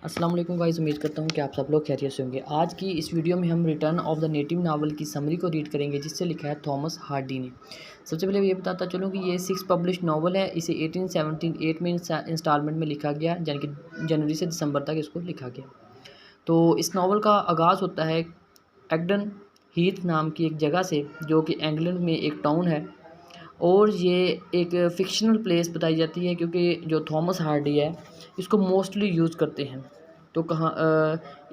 अस्सलाम वालेकुम गाइस, उम्मीद करता हूँ कि आप सब लोग खैरियत से होंगे। आज की इस वीडियो में हम return of the native novel की समरी को रीड करेंगे, जिससे लिखा है थॉमस हार्डी ने। सबसे पहले ये बताता चलूँ कि ये 6 पब्लिश नावल है। इसे 1878 में इंस्टॉलमेंट में लिखा गया, यानी कि जनवरी से दिसंबर तक इसको लिखा गया। तो इस नावल का आगाज़ होता है एगडन हीथ नाम की एक जगह से, जो कि इंग्लैंड में एक टाउन है। और ये एक फ़िक्शनल प्लेस बताई जाती है, क्योंकि जो थॉमस हार्डी है इसको मोस्टली यूज़ करते हैं। तो कहाँ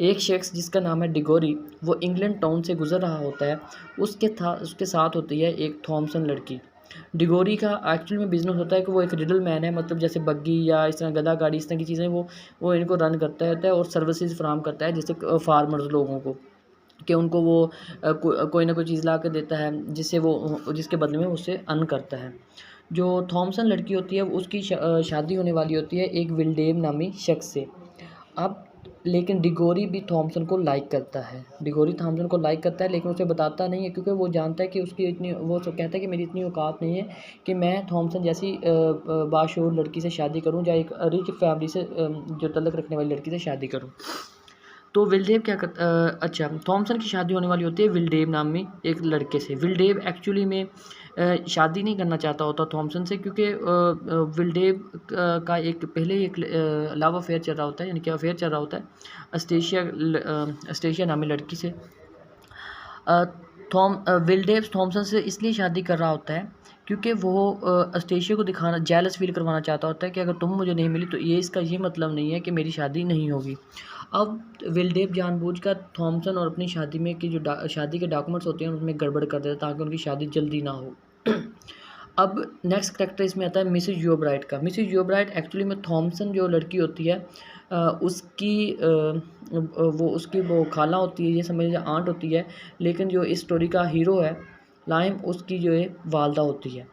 एक शख्स जिसका नाम है डिगोरी, वो इंग्लैंड टाउन से गुज़र रहा होता है। उसके साथ होती है एक थॉमसन लड़की। डिगोरी का एक्चुअल में बिज़नेस होता है कि वो एक रिडल मैन है, मतलब जैसे बग्गी या इस तरह गधा गाड़ी, इस तरह की चीज़ें वो इनको रन करता रहता है और सर्विसेज फराहम करता है, जैसे फार्मर्स लोगों को, कि उनको वो कोई ना कोई चीज़ ला के देता है, जिससे वो जिसके बदले में उससे अर्न करता है। जो थॉमसन लड़की होती है उसकी शादी होने वाली होती है एक विल्डेम नामी शख्स से। अब लेकिन डिगोरी भी थॉमसन को लाइक करता है। डिगोरी थॉमसन को लाइक करता है, लेकिन उसे बताता नहीं है, क्योंकि वो जानता है कि उसकी इतनी, वो तो कहता है कि मेरी इतनी औकात नहीं है कि मैं थॉमसन जैसी बाशऊर लड़की से शादी करूं, या एक रिच फैमिली से जो तल्लक रखने वाली लड़की से शादी करूं। तो विलडेव अच्छा, थॉमसन की शादी होने वाली होती है विलडेव नाम में एक लड़के से। विलडेव एक्चुअली में शादी नहीं करना चाहता होता थॉमसन से, क्योंकि विलडेव का एक पहले एक लव अफेयर चल रहा होता है, यानी कि अफेयर चल रहा होता है अस्टेशिया नामी लड़की से। विलडेव थॉमसन से इसलिए शादी कर रहा होता है क्योंकि वो अस्टेशिया को दिखाना, जेलस फील करवाना चाहता होता है कि अगर तुम मुझे नहीं मिली तो इसका ये मतलब नहीं है कि मेरी शादी नहीं होगी। अब विलडेव जानबूझकर थॉमसन और अपनी शादी में की जो शादी के डॉक्यूमेंट्स होते हैं उसमें गड़बड़ कर देता है, ताकि उनकी शादी जल्दी ना हो। अब नेक्स्ट करेक्टर इसमें आता है मिसेज योब्राइट का। मिसेज योब्राइट एक्चुअली में थॉमसन जो लड़की होती है उसकी वो खाला होती है, ये समझ लीजिए आंट होती है। लेकिन जो इस स्टोरी का हीरो है लाइम, उसकी जो है वालदा होती है।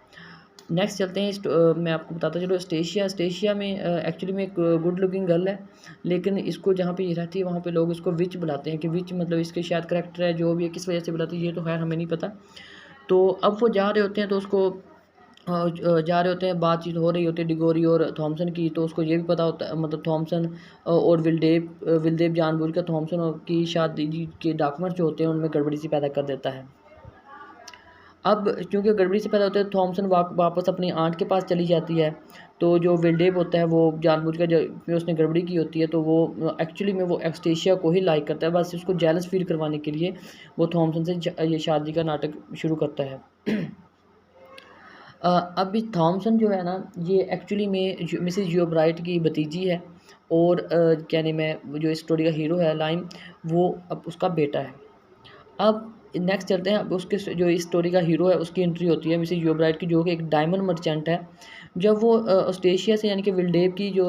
नेक्स्ट चलते हैं मैं आपको बताता चलो स्टेशिया में एक्चुअली में एक गुड लुकिंग गर्ल है, लेकिन इसको जहाँ पे ये रहती है वहाँ पे लोग इसको विच बुलाते हैं, कि विच मतलब इसके शायद करेक्टर है, जो भी है किस वजह से बुलाती है ये तो खैर हमें नहीं पता। तो अब वो जा रहे होते हैं, तो उसको जा रहे होते हैं, बातचीत हो रही होती है डिगोरी और थॉमसन की। तो उसको ये भी पता होता है, मतलब थॉमसन और विलडेव जानबूझकर थॉमसन की शादी के डॉक्यूमेंट्स जो होते हैं उनमें गड़बड़ी सी पैदा कर देता है। अब क्योंकि गड़बड़ी से पैदा होता है, थॉमसन वापस अपनी आंट के पास चली जाती है। तो जो विलडेव होता है वो जानबूझकर, जो उसने गड़बड़ी की होती है, तो वो एक्चुअली में वो एक्सटेशिया को ही लाइक करता है, बस उसको जेलस फील करवाने के लिए वो थॉमसन से ये शादी का नाटक शुरू करता है। अभी थॉमसन जो है ना, ये एक्चुअली में मिसेज योब्राइट की भतीजी है, और क्या नाम है, जो इस स्टोरी का हीरो है लाइम, वो अब उसका बेटा है। अब नेक्स्ट चलते हैं, अब उसके जो इस स्टोरी का हीरो है उसकी एंट्री होती है मिसेज योब्राइट की, जो कि एक डायमंड मर्चेंट है। जब वो ऑस्ट्रेशिया से, यानी कि विलडेव की जो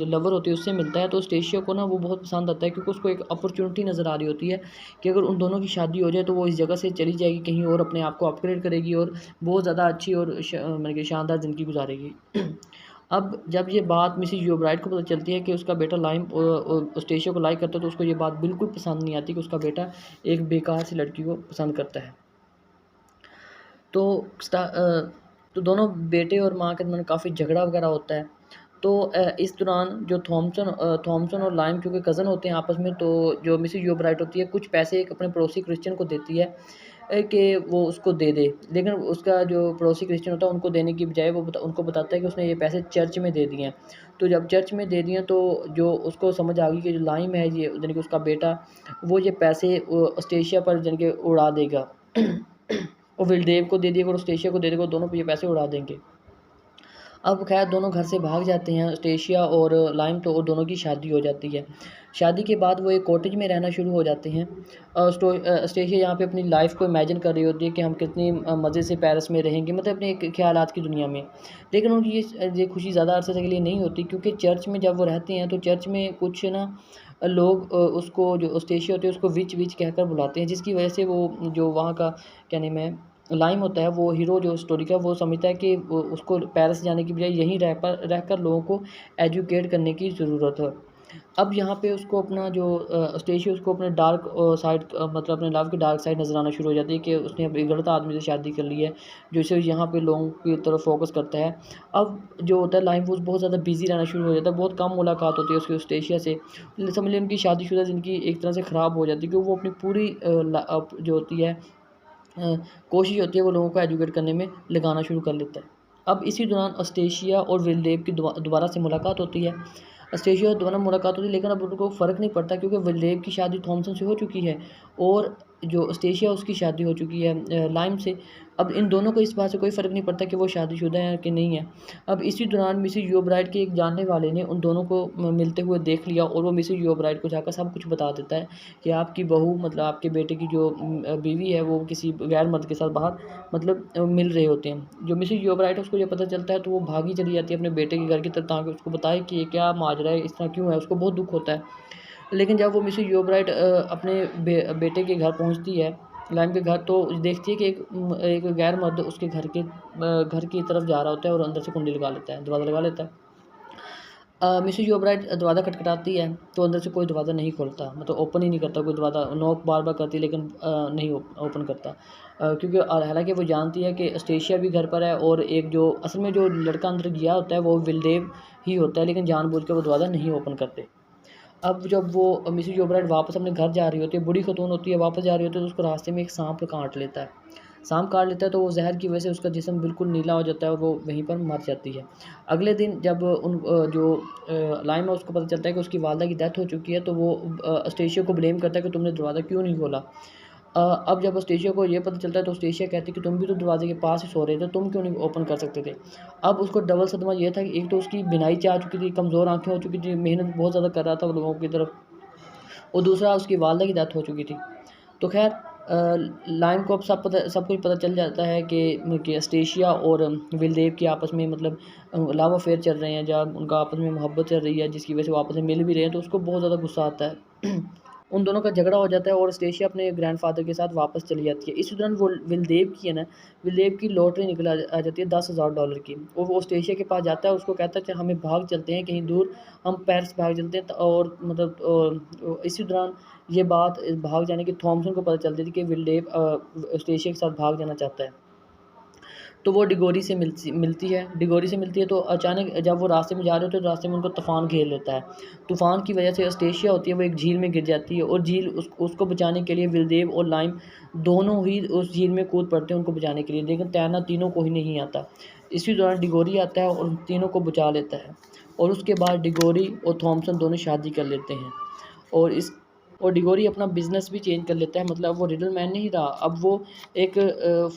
लवर होती है उससे मिलता है, तो ऑस्ट्रेशिया को ना वो बहुत पसंद आता है, क्योंकि उसको एक अपॉर्चुनिटी नज़र आ रही होती है कि अगर उन दोनों की शादी हो जाए तो वो इस जगह से चली जाएगी कहीं और, अपने आप को अपग्रेड करेगी और बहुत ज़्यादा अच्छी और मतलब कि शानदार ज़िंदगी गुजारेगी। अब जब ये बात मिसेज योब्राइट को पता चलती है कि उसका बेटा लाइम ऑस्ट्रेशिया को लाइक करता है, तो उसको ये बात बिल्कुल पसंद नहीं आती कि उसका बेटा एक बेकार सी लड़की को पसंद करता है। तो तो दोनों बेटे और माँ के दरमियान काफ़ी झगड़ा वगैरह होता है। तो इस दौरान जो थॉमसन और लाइम क्योंकि कज़न होते हैं आपस में, तो जो मिसेज योब्राइट होती है कुछ पैसे एक अपने पड़ोसी क्रिश्चियन को देती है कि वो उसको दे दे। लेकिन उसका जो पड़ोसी क्रिश्चियन होता है उनको देने की बजाय उनको बताता है कि उसने ये पैसे चर्च में दे दिए हैं। तो जब चर्च में दे दिए, तो जो उसको समझ आ गई कि जो लाइम है, ये यानी कि उसका बेटा, वो ये पैसे ऑस्ट्रेशिया पर यानी कि उड़ा देगा। और विलडेव को दे दिएगा और ऑस्ट्रेशिया को दे देगा, दोनों पे ये पैसे उड़ा देंगे। अब खैर दोनों घर से भाग जाते हैं, ऑस्ट्रेशिया और लाइम, तो और दोनों की शादी हो जाती है। शादी के बाद वो एक कॉटेज में रहना शुरू हो जाते हैं। ऑस्ट्रेशिया यहाँ पे अपनी लाइफ को इमेजिन कर रही होती है कि हम कितनी मज़े से पेरिस में रहेंगे, मतलब अपने एक ख्यालात की दुनिया में। लेकिन उनकी ये खुशी ज़्यादा अरसे के लिए नहीं होती, क्योंकि चर्च में जब वो रहते हैं तो चर्च में कुछ ना लोग उसको, जो ऑस्ट्रेशिया होते हैं उसको विच विच कहकर बुलाते हैं, जिसकी वजह से वो जो वहाँ का क्या नाम है, लाइम होता है, वो हीरो जो स्टोरी का, वो समझता है कि उसको पेरिस जाने की बजाय यहीं रहकर लोगों को एजुकेट करने की ज़रूरत है। अब यहाँ पे उसको अपना जो स्टेशिया उसको अपने डार्क साइड मतलब अपने लव की डार्क साइड नज़र आना शुरू हो जाती है कि उसने अब एक गलत आदमी से शादी कर ली है, जो इसे यहाँ पे लोगों की तरफ फोकस करता है। अब जो होता है लाइम वो बहुत ज़्यादा बिजी रहना शुरू हो जाता है, बहुत कम मुलाकात होती है उसकी स्टेशिया से। समझ लीजिए उनकी शादीशुदा ज़िंदगी एक तरह से ख़राब हो जाती है, क्योंकि वो अपनी पूरी जो होती है कोशिश होती है वो लोगों को एजुकेट करने में लगाना शुरू कर लेता है। अब इसी दौरान अस्टेशिया और विलडेव की दोबारा से मुलाकात होती है। अस्टेशिया और दोबारा मुलाकात होती है, लेकिन अब उनको फ़र्क नहीं पड़ता, क्योंकि विलडेव की शादी थॉमसन से हो चुकी है और जो अस्टेशिया उसकी शादी हो चुकी है लाइम से। अब इन दोनों को इस बात से कोई फ़र्क नहीं पड़ता कि वो शादीशुदा हैं कि नहीं है। अब इसी दौरान मिसेस योब्राइट के एक जानने वाले ने उन दोनों को मिलते हुए देख लिया, और वो मिसेस योब्राइट को जाकर सब कुछ बता देता है कि आपकी बहू मतलब आपके बेटे की जो बीवी है वो किसी गैर मर्द के साथ बाहर मतलब मिल रहे होते हैं। जो मिसेस योब्राइट है उसको ये पता चलता है, तो वो भागी चली जाती है अपने बेटे के घर की तरफ, ताकि उसको बताए कि ये क्या माजरा है, इस तरह क्यों है। उसको बहुत दुख होता है। लेकिन जब वो मिसेस योब्राइट अपने बेटे के घर पहुंचती है, लाइम के घर, तो देखती है कि एक गैर मर्द उसके घर की तरफ जा रहा होता है और अंदर से कुंडी लगा लेता है, दरवाज़ा लगा लेता है। मिसेस योब्राइट दरवाज़ा खटखटाती है, तो अंदर से कोई दरवाज़ा नहीं खोलता, मतलब ओपन ही नहीं करता कोई दरवाज़ा। नॉक बार-बार करती है, लेकिन नहीं ओपन करता, क्योंकि हालाँकि वो जानती है कि अस्टेशिया भी घर पर है, और एक जो असल में जो लड़का अंदर गया होता है वो विलडेव ही होता है, लेकिन जानबूझ के वो दरवाज़ा नहीं ओपन करते। अब जब वो मिसेस योब्राइट वापस अपने घर जा रही होती है, बूढ़ी खतून होती है, वापस जा रही होती है, तो उसको रास्ते में एक सांप काट लेता है। सांप काट लेता है, तो वो जहर की वजह से उसका जिस्म बिल्कुल नीला हो जाता है और वो वहीं पर मर जाती है। अगले दिन जब जो लाइम है उसको पता चलता है कि उसकी वालिदा की डेथ हो चुकी है, तो वो अस्टेशिया को ब्लेम करता है कि तुमने दरवाज़ा क्यों नहीं खोला। अब जब अस्टेशिया को ये पता चलता है, तो अस्टेशिया कहती है कि तुम भी तो दरवाजे के पास ही सो रहे थे, तुम क्यों नहीं ओपन कर सकते थे। अब उसको डबल सदमा ये था कि एक तो उसकी बीनाई जा चुकी थी, कमज़ोर आँखें हो चुकी थी, मेहनत बहुत ज़्यादा कर रहा था वो लोगों की तरफ, और दूसरा उसकी वालिदा की डेथ हो चुकी थी। तो ख़ैर लाइम को अब सब कुछ पता चल जाता है कि अस्टेशिया और विलदेव की आपस में मतलब लव अफेयर चल रहे हैं, जब उनका आपस में मोहब्बत चल रही है, जिसकी वजह से वो आपस में मिल भी रहे हैं, तो उसको बहुत ज़्यादा गुस्सा आता है। उन दोनों का झगड़ा हो जाता है और अस्टेशिया अपने ग्रैंडफ़ादर के साथ वापस चली जाती है। इसी दौरान वो विलदेव की है ना, विलदेव की लॉटरी निकल आ जाती है $10,000 की, और वो अस्टेशिया के पास जाता है, उसको कहता है कि हमें भाग चलते हैं कहीं दूर, हम पेरिस भाग चलते हैं। और मतलब इसी दौरान ये बात भाग जाने की थॉमसन को पता चलती थी कि विलडेव अस्टेशिया के साथ भाग जाना चाहता है। तो वो डिगोरी से मिलती है, तो अचानक जब वो रास्ते में जा रहे होते हैं, तो रास्ते में उनको तूफ़ान घेर लेता है। तूफ़ान की वजह से अस्टेशिया होती है वो एक झील में गिर जाती है, और झील उसको बचाने के लिए विलदेव और लाइम दोनों ही उस झील में कूद पड़ते हैं उनको बचाने के लिए, लेकिन तैरना तीनों को ही नहीं आता। इसी दौरान डिगोरी आता है और उन तीनों को बचा लेता है, और उसके बाद डिगोरी और थॉमसन दोनों शादी कर लेते हैं। और इस और डिगोरी अपना बिज़नेस भी चेंज कर लेता है, मतलब वो रिडल मैन नहीं रहा, अब वो एक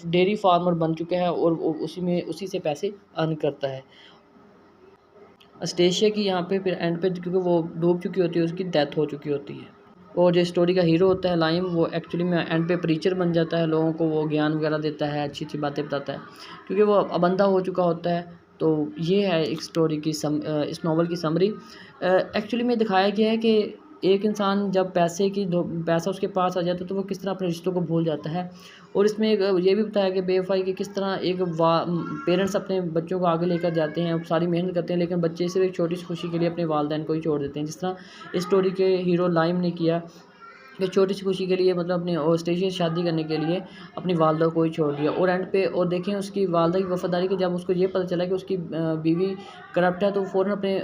डेयरी फार्मर बन चुका है, और वो उसी से पैसे अर्न करता है। अस्टेशिया की यहाँ पे फिर एंड पे, क्योंकि वो डूब चुकी होती है, उसकी डेथ हो चुकी होती है। और जो स्टोरी का हीरो होता है लाइम, वो एक्चुअली में एंड पे प्रीचर बन जाता है, लोगों को वो ज्ञान वगैरह देता है, अच्छी-अच्छी बातें बताता है, क्योंकि वो अब अंधा हो चुका होता है। तो ये है एक स्टोरी की इस नॉवल की समरी। एक्चुअली में दिखाया गया है कि एक इंसान जब पैसा उसके पास आ जाता है, तो वो किस तरह अपने रिश्तों को भूल जाता है। और इसमें एक ये भी बताया गया बेवफ़ाई कि किस तरह पेरेंट्स अपने बच्चों को आगे लेकर जाते हैं, सारी मेहनत करते हैं, लेकिन बच्चे सिर्फ़ एक छोटी-सी खुशी के लिए अपने वालिदैन को ही छोड़ देते हैं। जिस तरह इस स्टोरी के हीरो लाइम ने किया, कि छोटी-सी खुशी के लिए मतलब अपनी स्टेशिया से शादी करने के लिए अपनी वालिदा को ही छोड़ दिया, और एंड पे और देखें उसकी वालिदा की वफ़ादारी कि जब उसको ये पता चला कि उसकी बीवी करप्ट है, तो फ़ौरन अपने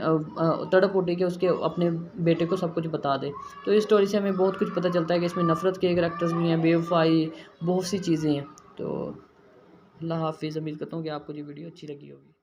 तड़प उठी कि उसके अपने बेटे को सब कुछ बता दे। तो इस स्टोरी से हमें बहुत कुछ पता चलता है कि इसमें नफ़रत के कैरेक्टर्स भी हैं, बेवफ़ाई, बहुत सी चीज़ें हैं। तो अल्लाह हाफ़िज़। उम्मीद करता हूँ कि आपको ये वीडियो अच्छी लगी होगी।